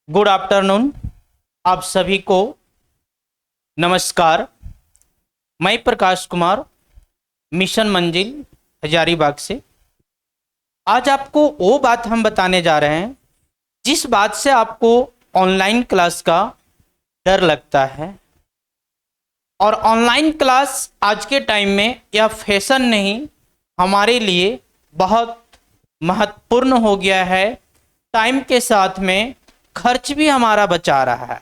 Good afternoon. आप सभी को नमस्कार। मैं प्रकाश कुमार, मिशन मंजिल हजारीबाग से। आज आपको वो बात हम बताने जा रहे हैं जिस बात से आपको ऑनलाइन क्लास का डर लगता है। और ऑनलाइन क्लास आज के टाइम में यह फैशन नहीं, हमारे लिए बहुत महत्वपूर्ण हो गया है। टाइम के साथ में खर्च भी हमारा बचा रहा है।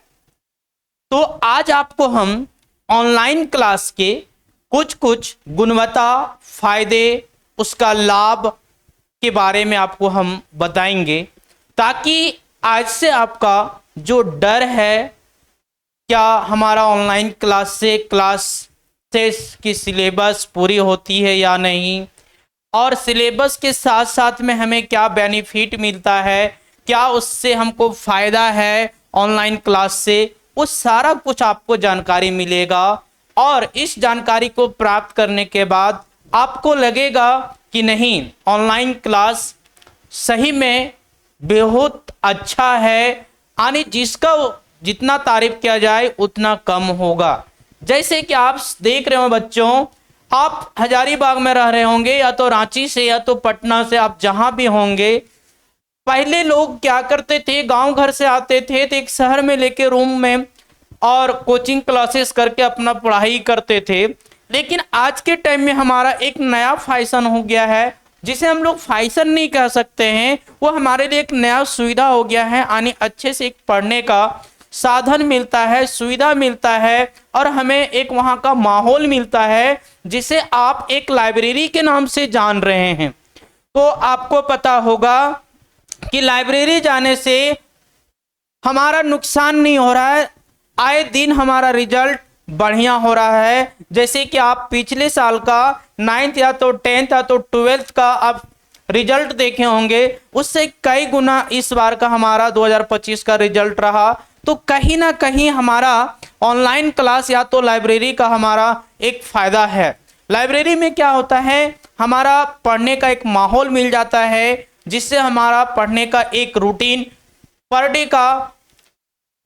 तो आज आपको हम ऑनलाइन क्लास के कुछ कुछ गुणवत्ता, फायदे, उसका लाभ के बारे में आपको हम बताएंगे, ताकि आज से आपका जो डर है, क्या हमारा ऑनलाइन क्लास की सिलेबस पूरी होती है या नहीं, और सिलेबस के साथ साथ में हमें क्या बेनिफिट मिलता है, क्या उससे हमको फायदा है ऑनलाइन क्लास से, वो सारा कुछ आपको जानकारी मिलेगा। और इस जानकारी को प्राप्त करने के बाद आपको लगेगा कि नहीं, ऑनलाइन क्लास सही में बहुत अच्छा है, यानी जिसका जितना तारीफ किया जाए उतना कम होगा। जैसे कि आप देख रहे हो बच्चों, आप हजारीबाग में रह रहे होंगे, या तो रांची से या तो पटना से, आप जहां भी होंगे। पहले लोग क्या करते थे, गांव घर से आते थे तो एक शहर में लेके रूम में और कोचिंग क्लासेस करके अपना पढ़ाई करते थे। लेकिन आज के टाइम में हमारा एक नया फैशन हो गया है, जिसे हम लोग फैशन नहीं कह सकते हैं, वो हमारे लिए एक नया सुविधा हो गया है। यानी अच्छे से एक पढ़ने का साधन मिलता है, सुविधा मिलता है, और हमें एक वहाँ का माहौल मिलता है, जिसे आप एक लाइब्रेरी के नाम से जान रहे हैं। तो आपको पता होगा कि लाइब्रेरी जाने से हमारा नुकसान नहीं हो रहा है, आए दिन हमारा रिजल्ट बढ़िया हो रहा है। जैसे कि आप पिछले साल का 9th या तो 10th या तो 12th का आप रिजल्ट देखे होंगे, उससे कई गुना इस बार का हमारा 2025 का रिजल्ट रहा। तो कहीं ना कहीं हमारा ऑनलाइन क्लास या तो लाइब्रेरी का हमारा एक फायदा है। लाइब्रेरी में क्या होता है, हमारा पढ़ने का एक माहौल मिल जाता है, जिससे हमारा पढ़ने का एक रूटीन पर डे का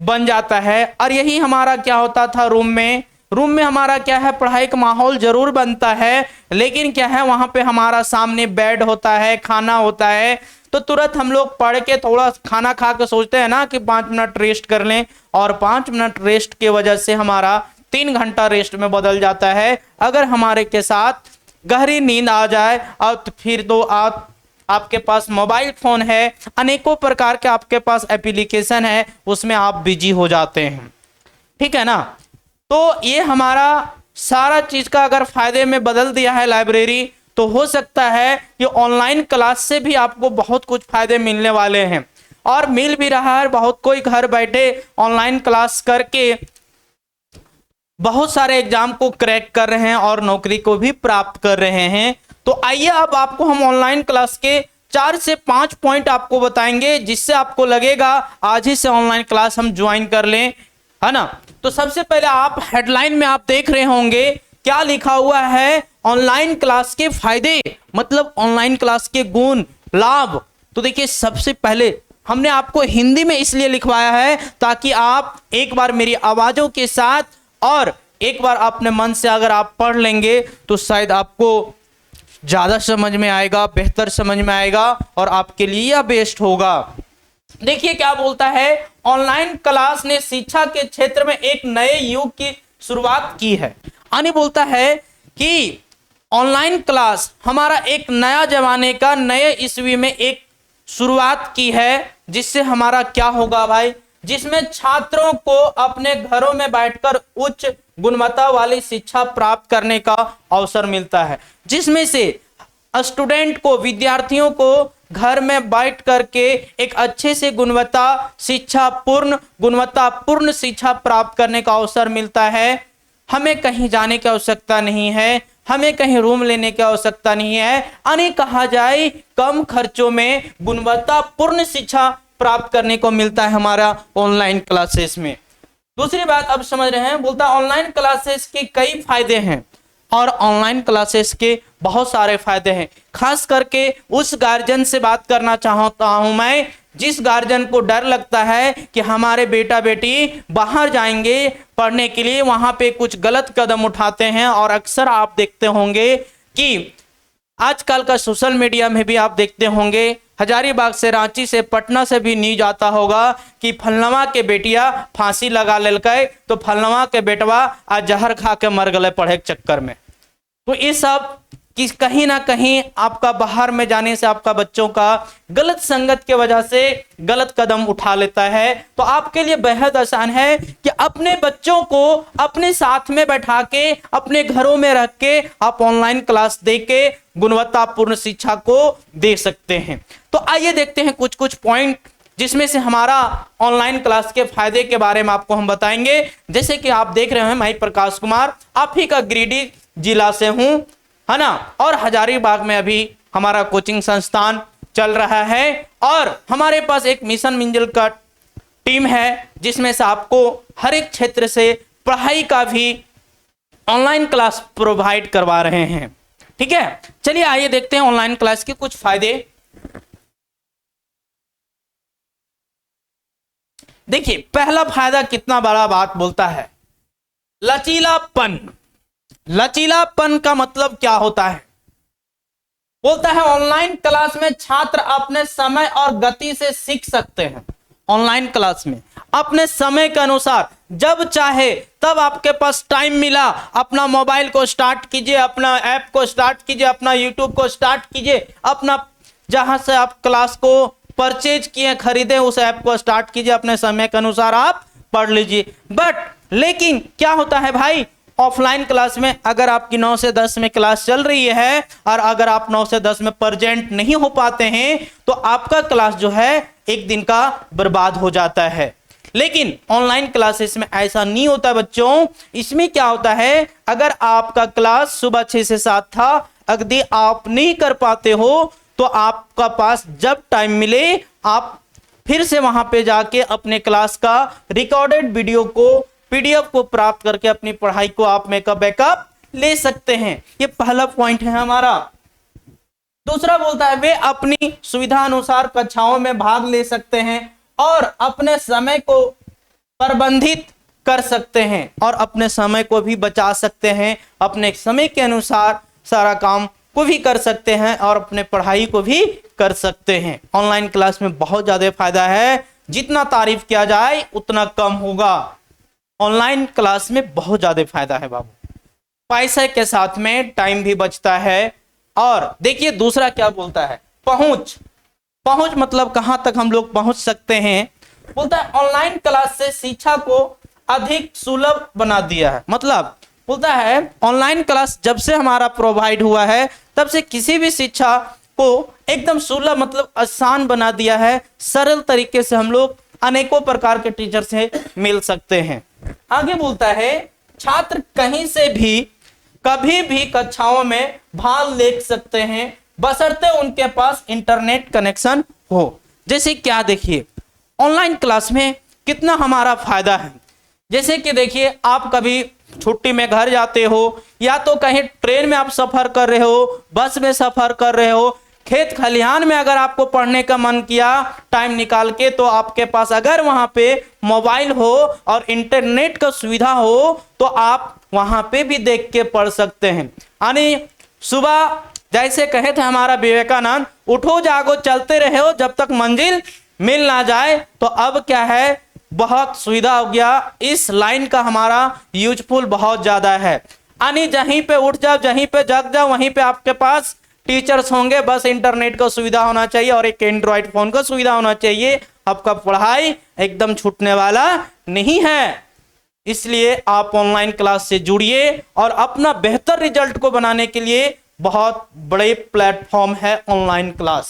बन जाता है। और यही हमारा क्या होता था, रूम में हमारा क्या है, पढ़ाई का माहौल जरूर बनता है, लेकिन क्या है, वहां पे हमारा सामने बेड होता है, खाना होता है। तो तुरंत हम लोग पढ़ के थोड़ा खाना खा के सोचते हैं ना कि 5 मिनट रेस्ट कर लें, और 5 मिनट रेस्ट के वजह से हमारा 3 घंटा रेस्ट में बदल जाता है। अगर हमारे के साथ गहरी नींद आ जाए, और तो फिर तो आपके पास मोबाइल फोन है, अनेकों प्रकार के आपके पास एप्लीकेशन है, उसमें आप बिजी हो जाते हैं। ठीक है ना। तो ये हमारा सारा चीज का अगर फायदे में बदल दिया है लाइब्रेरी, तो हो सकता है कि ऑनलाइन क्लास से भी आपको बहुत कुछ फायदे मिलने वाले हैं, और मिल भी रहा है। बहुत कोई घर बैठे ऑनलाइन क्लास करके बहुत सारे एग्जाम को क्रैक कर रहे हैं और नौकरी को भी प्राप्त कर रहे हैं। तो आइए अब आपको हम ऑनलाइन क्लास के 4 से 5 पॉइंट आपको बताएंगे, जिससे आपको लगेगा आज ही से ऑनलाइन क्लास हम ज्वाइन कर लें, है ना। तो सबसे पहले आप हेडलाइन में आप देख रहे होंगे क्या लिखा हुआ है, ऑनलाइन क्लास के फायदे, मतलब ऑनलाइन क्लास के गुण, लाभ। तो देखिए, सबसे पहले हमने आपको हिंदी में इसलिए लिखवाया है ताकि आप एक बार मेरी आवाजों के साथ और एक बार अपने मन से अगर आप पढ़ लेंगे तो शायद आपको ज्यादा समझ में आएगा, बेहतर समझ में आएगा, और आपके लिए यह बेस्ट होगा। देखिए क्या बोलता है, ऑनलाइन क्लास ने शिक्षा के क्षेत्र में एक नए युग की शुरुआत की है। यानी बोलता है कि ऑनलाइन क्लास हमारा एक नया जमाने का, नए ईस्वी में एक शुरुआत की है, जिससे हमारा क्या होगा भाई, जिसमें छात्रों को अपने घरों में बैठकर उच्च गुणवत्ता वाली शिक्षा प्राप्त करने का अवसर मिलता है, जिसमें से स्टूडेंट को, विद्यार्थियों को घर में बैठ करके एक अच्छे से गुणवत्तापूर्ण शिक्षा प्राप्त करने का अवसर मिलता है। हमें कहीं जाने की आवश्यकता नहीं है, हमें कहीं रूम लेने की आवश्यकता नहीं है, यानी कहा जाए कम खर्चों में गुणवत्तापूर्ण शिक्षा प्राप्त करने को मिलता है हमारा ऑनलाइन क्लासेस में। दूसरी बात अब समझ रहे हैं, बोलता ऑनलाइन क्लासेस के कई फायदे हैं, और ऑनलाइन क्लासेस के बहुत सारे फायदे हैं। खास करके उस गार्जियन से बात करना चाहता हूं मैं जिस गार्जियन को डर लगता है कि हमारे बेटा बेटी बाहर जाएंगे पढ़ने के लिए, वहां पे कुछ गलत कदम उठाते हैं। और अक्सर आप देखते होंगे कि आजकल का सोशल मीडिया में भी आप देखते होंगे, हजारीबाग से, रांची से, पटना से भी न्यूज आता होगा कि फलनवा के बेटिया फांसी लगा लेलकै, तो फलनवा के बेटवा आज जहर खा के मर गए पढ़े के चक्कर में। तो ये सब कि कहीं ना कहीं आपका बाहर में जाने से आपका बच्चों का गलत संगत के वजह से गलत कदम उठा लेता है। तो आपके लिए बेहद आसान है कि अपने बच्चों को अपने साथ में बैठा के, अपने घरों में रख के आप ऑनलाइन क्लास दे के गुणवत्तापूर्ण शिक्षा को दे सकते हैं। तो आइए देखते हैं कुछ कुछ पॉइंट जिसमें से हमारा ऑनलाइन क्लास के फायदे के बारे में आपको हम बताएंगे। जैसे कि आप देख रहे हैं, मैं प्रकाश कुमार आप ही का गिरिडीह जिला से हूं, है ना, और हजारीबाग में अभी हमारा कोचिंग संस्थान चल रहा है। और हमारे पास एक मिशन मंजिल का टीम है जिसमें से आपको हर एक क्षेत्र से पढ़ाई का भी ऑनलाइन क्लास प्रोवाइड करवा रहे हैं। ठीक है, चलिए आइए देखते हैं ऑनलाइन क्लास के कुछ फायदे। देखिए, पहला फायदा कितना बड़ा बात बोलता है, लचीलापन। लचीलापन का मतलब क्या होता है? बोलता है ऑनलाइन क्लास में छात्र अपने समय और गति से सीख सकते हैं। ऑनलाइन क्लास में अपने समय के अनुसार जब चाहे तब आपके पास टाइम मिला, अपना मोबाइल को स्टार्ट कीजिए, अपना ऐप को स्टार्ट कीजिए, अपना यूट्यूब को स्टार्ट कीजिए, अपना जहां से आप क्लास को परचेज किए, खरीदे, उस ऐप को स्टार्ट कीजिए, अपने समय के अनुसार आप पढ़ लीजिए। बट लेकिन क्या होता है भाई, ऑफलाइन क्लास में अगर आपकी 9 से 10 में क्लास चल रही है और अगर आप 9 से 10 में प्रेजेंट नहीं हो पाते हैं तो आपका क्लास जो है एक दिन का बर्बाद हो जाता है। लेकिन ऑनलाइन क्लासेस में ऐसा नहीं होता बच्चों। इसमें क्या होता है, अगर आपका क्लास सुबह 6 से 7 था, अगर आप नहीं कर पाते हो तो आपका पास जब टाइम मिले आप फिर से वहां पे जाके अपने क्लास का रिकॉर्डेड वीडियो को, पीडीएफ को प्राप्त करके अपनी पढ़ाई को आप मेकअप बैकअप ले सकते हैं। ये पहला पॉइंट है हमारा। दूसरा बोलता है वे अपनी सुविधा अनुसार कक्षाओं में भाग ले सकते हैं और अपने समय को प्रबंधित कर सकते हैं और अपने समय को भी बचा सकते हैं। अपने समय के अनुसार सारा काम को भी कर सकते हैं और अपने पढ़ाई को भी कर सकते हैं। ऑनलाइन क्लास में बहुत ज्यादा फायदा है, जितना तारीफ किया जाए उतना कम होगा। ऑनलाइन क्लास में बहुत ज्यादा फायदा है बाबू, पैसे के साथ में टाइम भी बचता है। और देखिए दूसरा क्या बोलता है, पहुंच। पहुंच मतलब कहां तक हम लोग पहुंच सकते हैं। बोलता है ऑनलाइन क्लास से शिक्षा को अधिक सुलभ बना दिया है। मतलब बोलता है ऑनलाइन क्लास जब से हमारा प्रोवाइड हुआ है तब से किसी भी शिक्षा को एकदम सुलभ मतलब आसान बना दिया है। सरल तरीके से हम लोग अनेकों प्रकार के टीचर से मिल सकते हैं। आगे बोलता है छात्र कहीं से भी कभी भी कक्षाओं में भाग ले सकते हैं बशर्ते उनके पास इंटरनेट कनेक्शन हो। जैसे क्या, देखिए ऑनलाइन क्लास में कितना हमारा फायदा है। जैसे कि देखिए आप कभी छुट्टी में घर जाते हो या तो कहीं ट्रेन में आप सफर कर रहे हो, बस में सफर कर रहे हो, खेत खलिहान में अगर आपको पढ़ने का मन किया टाइम निकाल के, तो आपके पास अगर वहां पे मोबाइल हो और इंटरनेट का सुविधा हो तो आप वहां पे भी देख के पढ़ सकते हैं। यानी सुबह जैसे कहे थे हमारा विवेकानंद, उठो जागो चलते रहो जब तक मंजिल मिल ना जाए। तो अब क्या है, बहुत सुविधा हो गया। इस लाइन का हमारा यूजफुल बहुत ज्यादा है। यानी जहीं पे उठ जाओ, जहीं पे जग जाओ, वहीं पे आपके पास टीचर्स होंगे। बस इंटरनेट का सुविधा होना चाहिए और एक एंड्रॉइड फोन का सुविधा होना चाहिए। आपका पढ़ाई एकदम छूटने वाला नहीं है। इसलिए आप ऑनलाइन क्लास से जुड़िए और अपना बेहतर रिजल्ट को बनाने के लिए बहुत बड़े प्लेटफॉर्म है ऑनलाइन क्लास।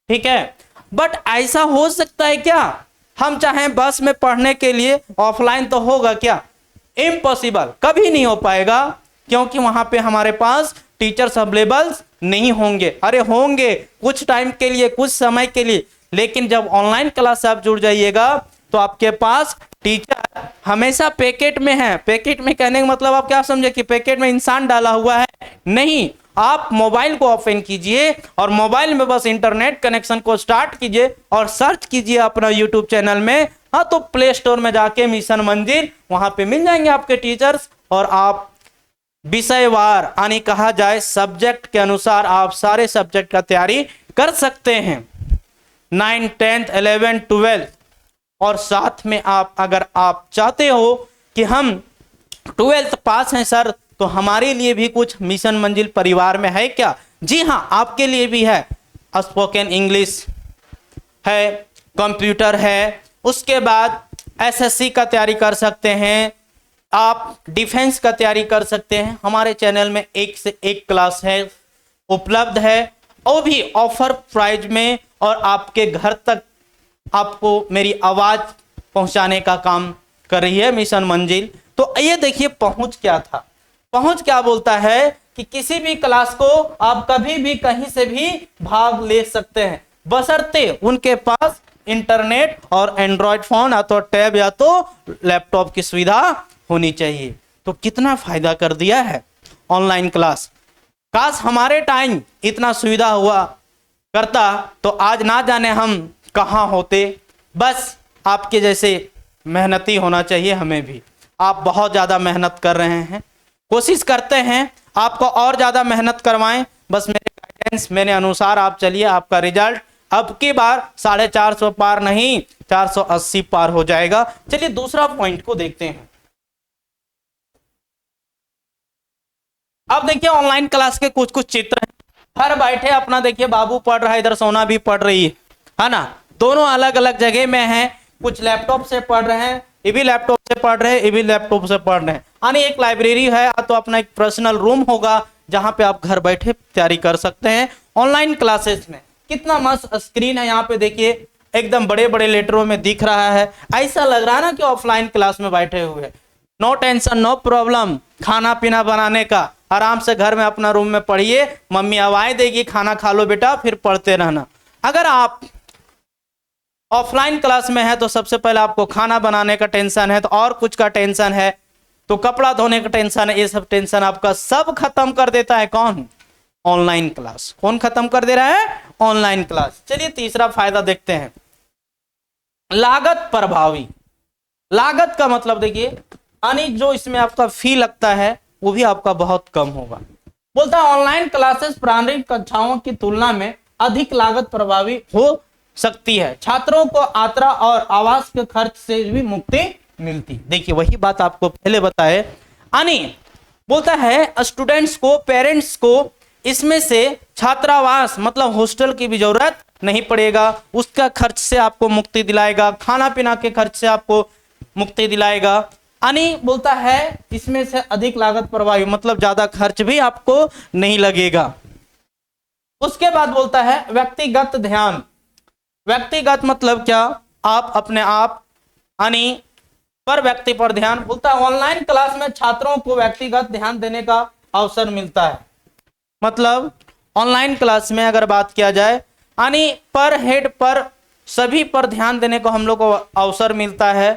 ठीक है, बट ऐसा हो सकता है क्या हम चाहें बस में पढ़ने के लिए ऑफलाइन, तो होगा क्या? इम्पॉसिबल, कभी नहीं हो पाएगा, क्योंकि वहां पे हमारे पास टीचर्स अवेलेबल नहीं होंगे। अरे होंगे कुछ टाइम के लिए, कुछ समय के लिए, लेकिन जब ऑनलाइन क्लास से आप जुड़ जाइएगा तो आपके पास टीचर हमेशा पैकेट में है। पैकेट में कहने का मतलब आप क्या समझे कि पैकेट में इंसान डाला हुआ है? नहीं, आप मोबाइल को ओपन कीजिए और मोबाइल में बस इंटरनेट कनेक्शन को स्टार्ट कीजिए और सर्च कीजिए अपना यूट्यूब चैनल में। हाँ, तो प्ले स्टोर में जाके मिशन मंजिल, वहां पे मिल जाएंगे आपके टीचर्स और आप विषयवार यानी कहा जाए सब्जेक्ट के अनुसार आप सारे सब्जेक्ट का तैयारी कर सकते हैं, 9, 10, 11, 12। और साथ में आप अगर आप चाहते हो कि हम 12th पास हैं सर, तो हमारे लिए भी कुछ मिशन मंजिल परिवार में है क्या? जी हाँ, आपके लिए भी है। स्पोकन इंग्लिश है, कंप्यूटर है, उसके बाद एसएससी का तैयारी कर सकते हैं, आप डिफेंस का तैयारी कर सकते हैं। हमारे चैनल में 1 से 1 क्लास है उपलब्ध है, वो भी ऑफर प्राइस में, और आपके घर तक आपको मेरी आवाज पहुंचाने का काम कर रही है मिशन मंजिल। तो ये देखिए पहुंच क्या था, पहुंच क्या बोलता है कि किसी भी क्लास को आप कभी भी कहीं से भी भाग ले सकते हैं, बशर्ते उनके पास इंटरनेट और एंड्रॉयड फोन या तो टैब या तो लैपटॉप की सुविधा होनी चाहिए। तो कितना फायदा कर दिया है ऑनलाइन क्लास। काश हमारे टाइम इतना सुविधा हुआ करता तो आज ना जाने हम कहाँ होते। बस आपके जैसे मेहनती होना चाहिए, हमें भी। आप बहुत ज़्यादा मेहनत कर रहे हैं, कोशिश करते हैं आपको और ज़्यादा मेहनत करवाएं। बस मेरे गाइडेंस, मेरे अनुसार आप चलिए, आपका रिजल्ट अब की बार 450 पार नहीं 480 पार हो जाएगा। चलिए दूसरा पॉइंट को देखते हैं। अब देखिए ऑनलाइन क्लास के कुछ कुछ चित्र हैं। घर बैठे अपना देखिए बाबू पढ़ रहा है, इधर सोना भी पढ़ रही है ना, दोनों अलग अलग जगह में हैं। कुछ लैपटॉप से पढ़ रहे हैं, ये भी लैपटॉप से पढ़ रहे हैं, ये भी लैपटॉप से पढ़ रहे हैं। यानी एक लाइब्रेरी है तो अपना एक पर्सनल रूम होगा जहां पे आप घर बैठे तैयारी कर सकते हैं ऑनलाइन क्लासेस में। कितना मस्त स्क्रीन है, यहाँ पे देखिए एकदम बड़े बड़े लेटरों में दिख रहा है। ऐसा लग रहा है ना कि ऑफलाइन क्लास में बैठे हुए। नो टेंशन, नो प्रॉब्लम, खाना पीना बनाने का आराम से घर में अपना रूम में पढ़िए, मम्मी आवाज़ देगी खाना खा लो बेटा, फिर पढ़ते रहना। अगर आप ऑफलाइन क्लास में है तो सबसे पहले आपको खाना बनाने का टेंशन है, तो और कुछ का टेंशन है, तो कपड़ा धोने का टेंशन है, ये सब टेंशन आपका सब खत्म कर देता है कौन? Online class. कौन खत्म कर दे रहा है? Online class. चलिए तीसरा फायदा देखते हैं, लागत प्रभावी। लागत का मतलब देखिए यानी जो इसमें आपका फी लगता है वो भी आपका बहुत कम होगा। बोलता है ऑनलाइन क्लासेस प्रारंभिक कक्षाओं की तुलना में अधिक लागत प्रभावी हो सकती है, छात्रों को यात्रा और आवास के खर्च से भी मुक्ति मिलती। देखिए वही बात आपको पहले बताए, यानी बोलता है स्टूडेंट्स को, पेरेंट्स को इसमें से छात्रावास मतलब हॉस्टल की भी जरूरत नहीं पड़ेगा, उसका खर्च से आपको मुक्ति दिलाएगा, खाना पीना के खर्च से आपको मुक्ति दिलाएगा। यानी बोलता है इसमें से अधिक लागत प्रभावी मतलब ज्यादा खर्च भी आपको नहीं लगेगा। उसके बाद बोलता है व्यक्तिगत ध्यान। व्यक्तिगत मतलब क्या? आप अपने आप यानी पर व्यक्ति पर ध्यान। बोलता है ऑनलाइन क्लास में छात्रों को व्यक्तिगत ध्यान देने का अवसर मिलता है। मतलब ऑनलाइन क्लास में अगर बात किया जाए यानी पर हेड पर सभी पर ध्यान देने को हम लोग को अवसर मिलता है।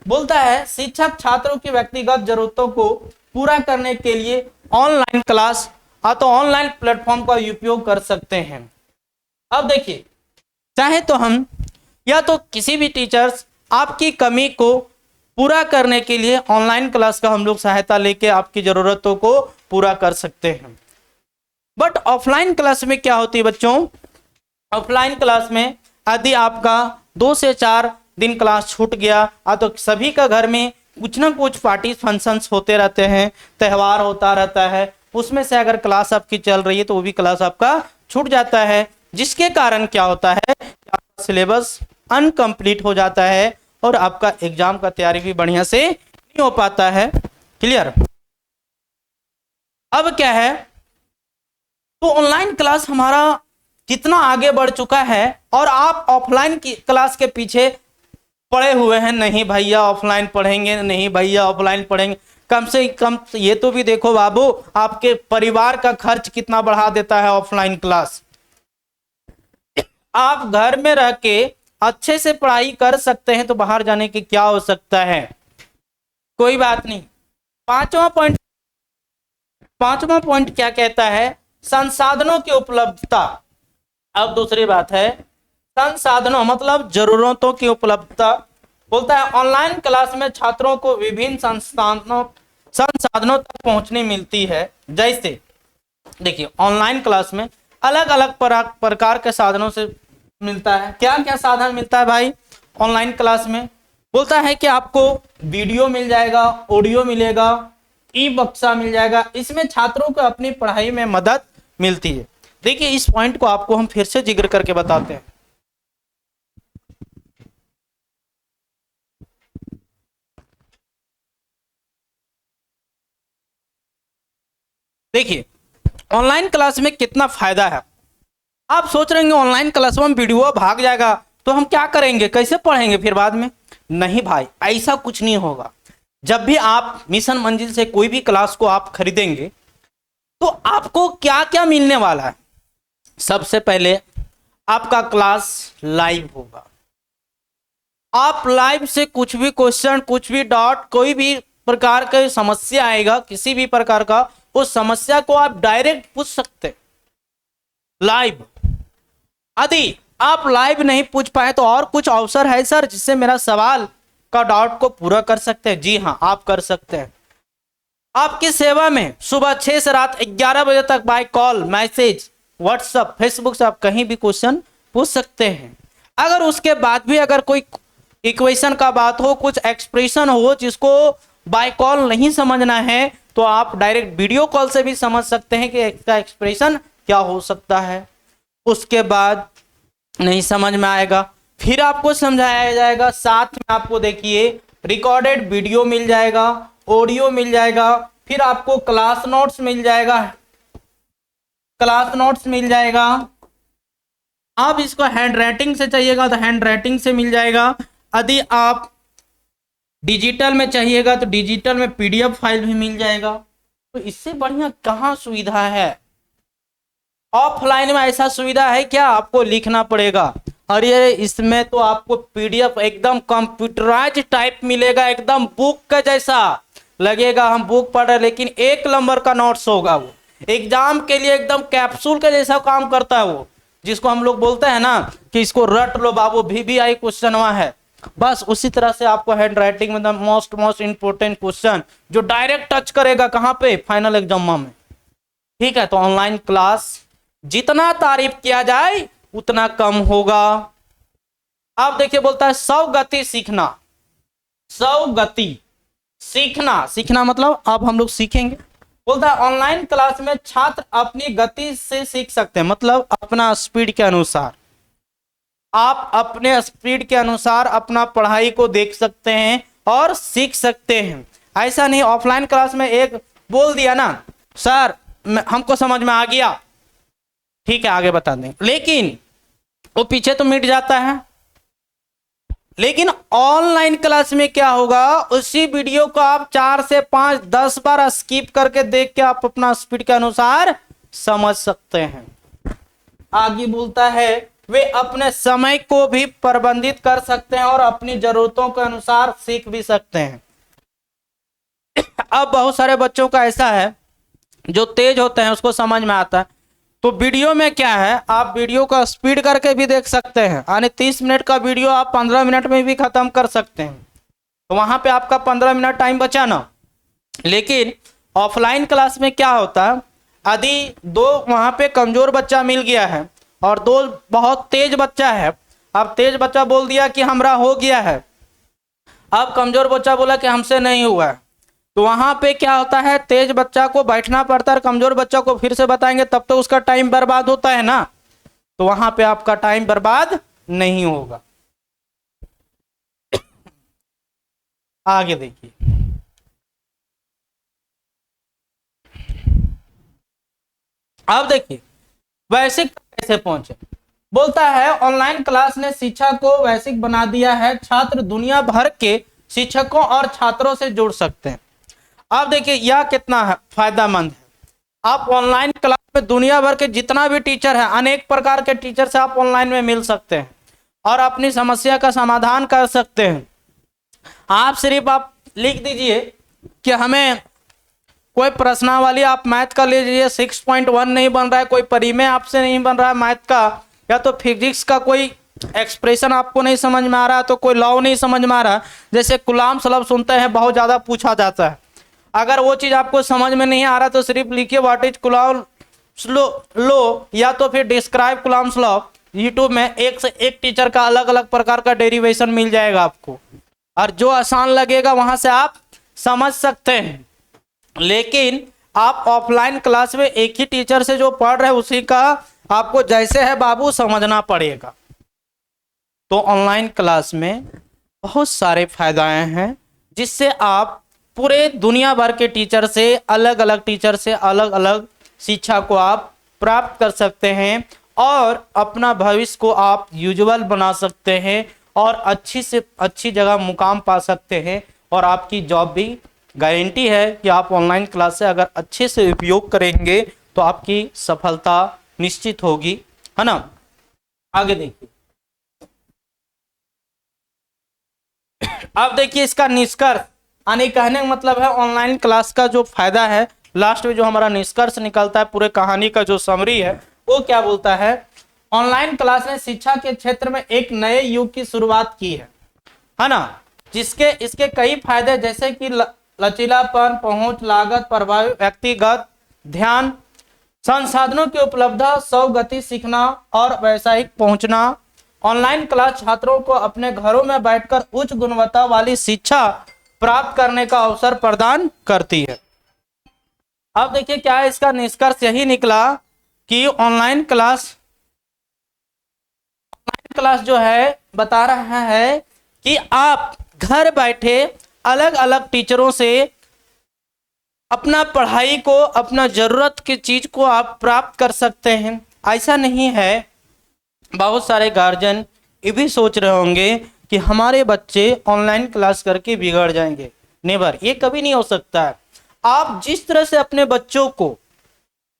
बोलता है शिक्षक छात्रों की व्यक्तिगत जरूरतों को पूरा करने के लिए ऑनलाइन क्लास तो ऑनलाइन प्लेटफॉर्म का उपयोग कर सकते हैं। अब देखिए चाहे तो हम या तो किसी भी टीचर्स आपकी कमी को पूरा करने के लिए ऑनलाइन क्लास का हम लोग सहायता लेके आपकी जरूरतों को पूरा कर सकते हैं। बट ऑफलाइन क्लास में क्या होती है बच्चों? ऑफलाइन क्लास में यदि आपका 2 से 4 दिन क्लास छूट गया तो सभी का घर में कुछ ना कुछ पार्टी फंक्शंस होते रहते हैं, त्यौहार होता रहता है, उसमें से अगर क्लास आपकी चल रही है तो वो भी क्लास आपका छूट जाता है, जिसके कारण क्या होता है आपका सिलेबस अनकम्प्लीट हो जाता है और आपका एग्जाम का तैयारी भी बढ़िया से नहीं हो पाता है। क्लियर? अब क्या है, तो ऑनलाइन क्लास हमारा जितना आगे बढ़ चुका है और आप ऑफलाइन की क्लास के पीछे पड़े हुए हैं, नहीं भैया ऑफलाइन पढ़ेंगे, नहीं भैया ऑफलाइन पढ़ेंगे। कम से कम ये तो भी देखो बाबू, आपके परिवार का खर्च कितना बढ़ा देता है ऑफलाइन क्लास। आप घर में रह के अच्छे से पढ़ाई कर सकते हैं तो बाहर जाने की क्या हो सकता है? कोई बात नहीं। पांचवा पॉइंट क्या कहता है? संसाधनों की उपलब्धता। अब दूसरी बात है संसाधनों मतलब जरूरतों की उपलब्धता। बोलता है ऑनलाइन क्लास में छात्रों को विभिन्न संसाधनों तक पहुंचने मिलती है। जैसे देखिए ऑनलाइन क्लास में अलग अलग प्रकार के साधनों से मिलता है। क्या क्या साधन मिलता है भाई ऑनलाइन क्लास में? बोलता है कि आपको वीडियो मिल जाएगा, ऑडियो मिलेगा, ई बक्सा मिल जाएगा। इसमें छात्रों को अपनी पढ़ाई में मदद मिलती है। देखिए इस पॉइंट को आपको हम फिर से जिक्र करके बताते हैं। देखिए ऑनलाइन क्लास में कितना फायदा है। आप सोच रहे हैं ऑनलाइन क्लास में वीडियो भाग जाएगा तो हम क्या करेंगे, कैसे पढ़ेंगे फिर बाद में? नहीं भाई, ऐसा कुछ नहीं होगा। जब भी आप मिशन मंजिल से कोई भी क्लास को आप खरीदेंगे तो आपको क्या क्या मिलने वाला है? सबसे पहले आपका क्लास लाइव होगा। आप लाइव से कुछ भी क्वेश्चन, कुछ भी डाउट, कोई भी प्रकार की समस्या आएगा, किसी भी प्रकार का, उस समस्या को आप डायरेक्ट पूछ सकते लाइव। यदि आप लाइव नहीं पूछ पाए तो और कुछ अवसर है सर जिससे मेरा सवाल का डाउट को पूरा कर सकते हैं? जी हाँ, आप कर सकते हैं। आपकी सेवा में सुबह 6 से रात 11 बजे तक by call, message, WhatsApp, Facebook से आप कहीं भी क्वेश्चन पूछ सकते हैं। अगर उसके बाद भी अगर कोई इक्वेशन का बात हो, कुछ एक्सप्रेशन हो जिसको बाय कॉल नहीं समझना है तो आप डायरेक्ट वीडियो कॉल से भी समझ सकते हैं कि इसका एक्सप्रेशन क्या हो सकता है। उसके बाद नहीं समझ में आएगा फिर आपको समझाया जाएगा। साथ में आपको देखिए रिकॉर्डेड वीडियो मिल जाएगा, ऑडियो मिल जाएगा, फिर आपको क्लास नोट्स मिल जाएगा, आप इसको हैंड राइटिंग से चाहिएगा तो हैंड राइटिंग से मिल जाएगा। यदि आप डिजिटल में चाहिएगा तो डिजिटल में पीडीएफ फाइल भी मिल जाएगा। तो इससे बढ़िया कहाँ सुविधा है? ऑफलाइन में ऐसा सुविधा है क्या? आपको लिखना पड़ेगा। और ये इसमें तो आपको पीडीएफ एकदम कंप्यूटराइज टाइप मिलेगा, एकदम बुक का जैसा लगेगा। हम बुक पढ़ रहे लेकिन 1 नंबर का नोट्स होगा। वो एग्जाम के लिए एकदम कैप्सूल के जैसा काम करता है वो, जिसको हम लोग बोलते हैं ना कि इसको रट लो बाबू, VBI क्वेश्चन वहां है। बस उसी तरह से आपको हैंड राइटिंग में मोस्ट इंपोर्टेंट क्वेश्चन जो डायरेक्ट टच करेगा कहां पे? फाइनल एग्जाम में। ठीक है, तो ऑनलाइन क्लास जितना तारीफ किया जाए उतना कम होगा। अब देखिए बोलता है 100 गति सीखना। 100 गति सीखना मतलब अब हम लोग सीखेंगे। बोलता है ऑनलाइन क्लास में छात्र अपनी गति से सीख सकते हैं, मतलब अपना स्पीड के अनुसार। आप अपने स्पीड के अनुसार अपना पढ़ाई को देख सकते हैं और सीख सकते हैं। ऐसा नहीं ऑफलाइन क्लास में एक बोल दिया ना सर हमको समझ में आ गया, ठीक है आगे बता दें, लेकिन वो पीछे तो मिट जाता है। लेकिन ऑनलाइन क्लास में क्या होगा, उसी वीडियो को आप 4 से 5 10 बार स्किप करके देख के आप अपना स्पीड के अनुसार समझ सकते हैं। आगे बोलता है वे अपने समय को भी प्रबंधित कर सकते हैं और अपनी जरूरतों के अनुसार सीख भी सकते हैं। अब बहुत सारे बच्चों का ऐसा है जो तेज होते हैं उसको समझ में आता है, तो वीडियो में क्या है आप वीडियो का स्पीड करके भी देख सकते हैं। यानी 30 मिनट का वीडियो आप 15 मिनट में भी खत्म कर सकते हैं, तो वहां पे आपका 15 मिनट टाइम बचा ना। लेकिन ऑफलाइन क्लास में क्या होता है, यदि 2 वहां पे कमजोर बच्चा मिल गया है और 2 बहुत तेज बच्चा है, अब तेज बच्चा बोल दिया कि हमरा हो गया है, अब कमजोर बच्चा बोला कि हमसे नहीं हुआ है, तो वहां पे क्या होता है तेज बच्चा को बैठना पड़ता है, कमजोर बच्चा को फिर से बताएंगे तब तो उसका टाइम बर्बाद होता है ना, तो वहां पे आपका टाइम बर्बाद नहीं होगा। आगे देखिए अब देखिए वैश्विक कैसे पहुंचे। बोलता है ऑनलाइन क्लास ने शिक्षा को वैश्विक बना दिया है, छात्र दुनिया भर के शिक्षकों और छात्रों से जुड़ सकते हैं। अब देखिए यह कितना है फायदेमंद है। आप ऑनलाइन क्लास में दुनिया भर के जितना भी टीचर है, अनेक प्रकार के टीचर से आप ऑनलाइन में मिल सकते हैं और अपनी समस्या का समाधान कर सकते हैं। आप सिर्फ आप लिख दीजिए कि हमें कोई प्रश्नावली आप मैथ का ले लीजिए, 6.1 नहीं बन रहा है, कोई परिमेय आपसे नहीं बन रहा है मैथ का, या तो फिजिक्स का कोई एक्सप्रेशन आपको नहीं समझ में आ रहा है, तो कोई लॉ नहीं समझ में आ रहा, जैसे कूलम्ब्स लॉ सुनते हैं बहुत ज़्यादा पूछा जाता है, अगर वो चीज़ आपको समझ में नहीं आ रहा तो सिर्फ लिखिए व्हाट इज कूलम्ब्स लॉ या तो फिर डिस्क्राइब कूलम्ब्स लॉ। यूट्यूब में एक से एक टीचर का अलग अलग प्रकार का डेरिवेशन मिल जाएगा आपको, और जो आसान लगेगा वहां से आप समझ सकते हैं। लेकिन आप ऑफलाइन क्लास में एक ही टीचर से जो पढ़ रहे हैं उसी का आपको जैसे है बाबू समझना पड़ेगा। तो ऑनलाइन क्लास में बहुत सारे फायदाएं हैं, जिससे आप पूरे दुनिया भर के टीचर से, अलग अलग टीचर से अलग अलग शिक्षा को आप प्राप्त कर सकते हैं और अपना भविष्य को आप यूजुअल बना सकते हैं और अच्छी से अच्छी जगह मुकाम पा सकते हैं, और आपकी जॉब भी गारंटी है कि आप ऑनलाइन क्लास से अगर अच्छे से उपयोग करेंगे तो आपकी सफलता निश्चित होगी, है ना। आगे देखिए, अब देखिए इसका निष्कर्ष, यानी कहने का मतलब है ऑनलाइन क्लास का जो फायदा है, लास्ट में जो हमारा निष्कर्ष निकलता है पूरे कहानी का जो समरी है वो क्या बोलता है। ऑनलाइन क्लास ने शिक्षा के क्षेत्र में एक नए युग की शुरुआत की है ना, जिसके इसके कई फायदे जैसे कि लचीलापन, पहुंच, लागत, प्रभावी व्यक्तिगत ध्यान, संसाधनों की उपलब्धता, स्वगति सीखना और व्यावसायिक पहुंचना। ऑनलाइन क्लास छात्रों को अपने घरों में बैठकर उच्च गुणवत्ता वाली शिक्षा प्राप्त करने का अवसर प्रदान करती है। अब देखिए क्या है इसका निष्कर्ष, यही निकला कि ऑनलाइन क्लास जो है बता रहा है कि आप घर बैठे अलग अलग टीचरों से अपना पढ़ाई को, अपना जरूरत की चीज को आप प्राप्त कर सकते हैं। ऐसा नहीं है, बहुत सारे गार्जियन ये भी सोच रहे होंगे कि हमारे बच्चे ऑनलाइन क्लास करके बिगड़ जाएंगे। नेवर, ये कभी नहीं हो सकता है। आप जिस तरह से अपने बच्चों को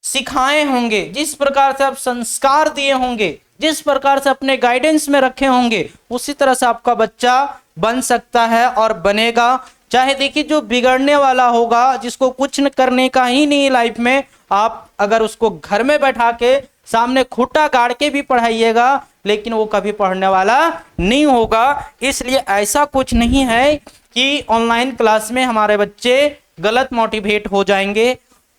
सिखाए होंगे, जिस प्रकार से आप संस्कार दिए होंगे, जिस प्रकार से अपने गाइडेंस में रखे होंगे, उसी तरह से आपका बच्चा बन सकता है और बनेगा। चाहे देखिए जो बिगड़ने वाला होगा, जिसको कुछ न करने का ही नहीं लाइफ में, आप अगर उसको घर में बैठा के सामने खूंटा गाड़ के भी पढ़ाइएगा, लेकिन वो कभी पढ़ने वाला नहीं होगा। इसलिए ऐसा कुछ नहीं है कि ऑनलाइन क्लास में हमारे बच्चे गलत मोटिवेट हो जाएंगे।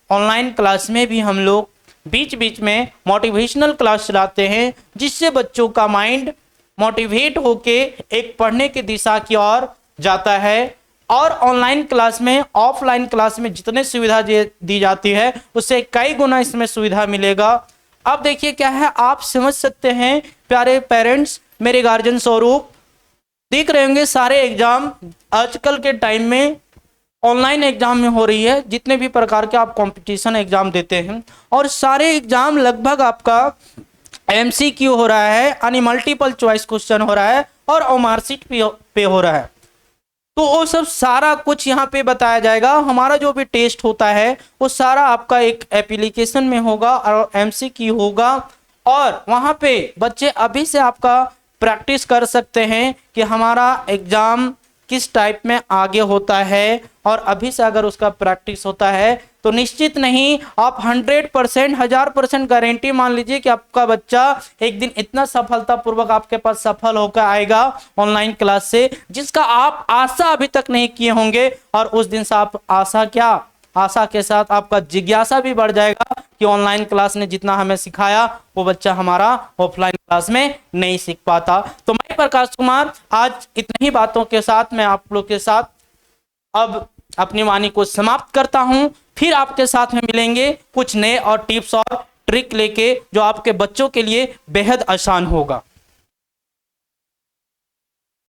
ऑनलाइन क्लास में भी हम लोग बीच बीच में मोटिवेशनल क्लास चलाते हैं, जिससे बच्चों का माइंड मोटिवेट होके एक पढ़ने की दिशा की ओर जाता है। और ऑनलाइन क्लास में ऑफलाइन क्लास में जितने सुविधा दी जाती है उससे कई गुना इसमें सुविधा मिलेगा। अब देखिए क्या है, आप समझ सकते हैं प्यारे पेरेंट्स, मेरे गार्जियन स्वरूप, देख रहे होंगे सारे एग्जाम आजकल के टाइम में ऑनलाइन एग्जाम में हो रही है। जितने भी प्रकार के आप कंपटीशन एग्जाम देते हैं, और सारे एग्जाम लगभग आपका एमसीक्यू हो रहा है, यानी मल्टीपल चॉइस क्वेश्चन हो रहा है, और ओमारशीट पे हो रहा है। तो वो सब सारा कुछ यहाँ पे बताया जाएगा। हमारा जो भी टेस्ट होता है वो सारा आपका एक एप्लीकेशन में होगा और एमसीक्यू होगा, और वहाँ पे बच्चे अभी से आपका प्रैक्टिस कर सकते हैं कि हमारा एग्जाम किस टाइप में आगे होता है। और अभी से अगर उसका प्रैक्टिस होता है तो निश्चित नहीं, आप 100%, 1000% गारंटी मान लीजिए कि आपका बच्चा एक दिन इतना सफलतापूर्वक आपके पास सफल होकर आएगा ऑनलाइन क्लास से, जिसका आप आशा अभी तक नहीं किए होंगे। और उस दिन से आप आशा के साथ आपका जिज्ञासा भी बढ़ जाएगा कि ऑनलाइन क्लास ने जितना हमें सिखाया वो बच्चा हमारा ऑफलाइन क्लास में नहीं सीख पाता। तो मैं प्रकाश कुमार आज इतनी ही बातों के साथ मैं आप लोग के साथ अब अपनी वाणी को समाप्त करता हूं। फिर आपके साथ में मिलेंगे कुछ नए और टिप्स और ट्रिक लेके, जो आपके बच्चों के लिए बेहद आसान होगा।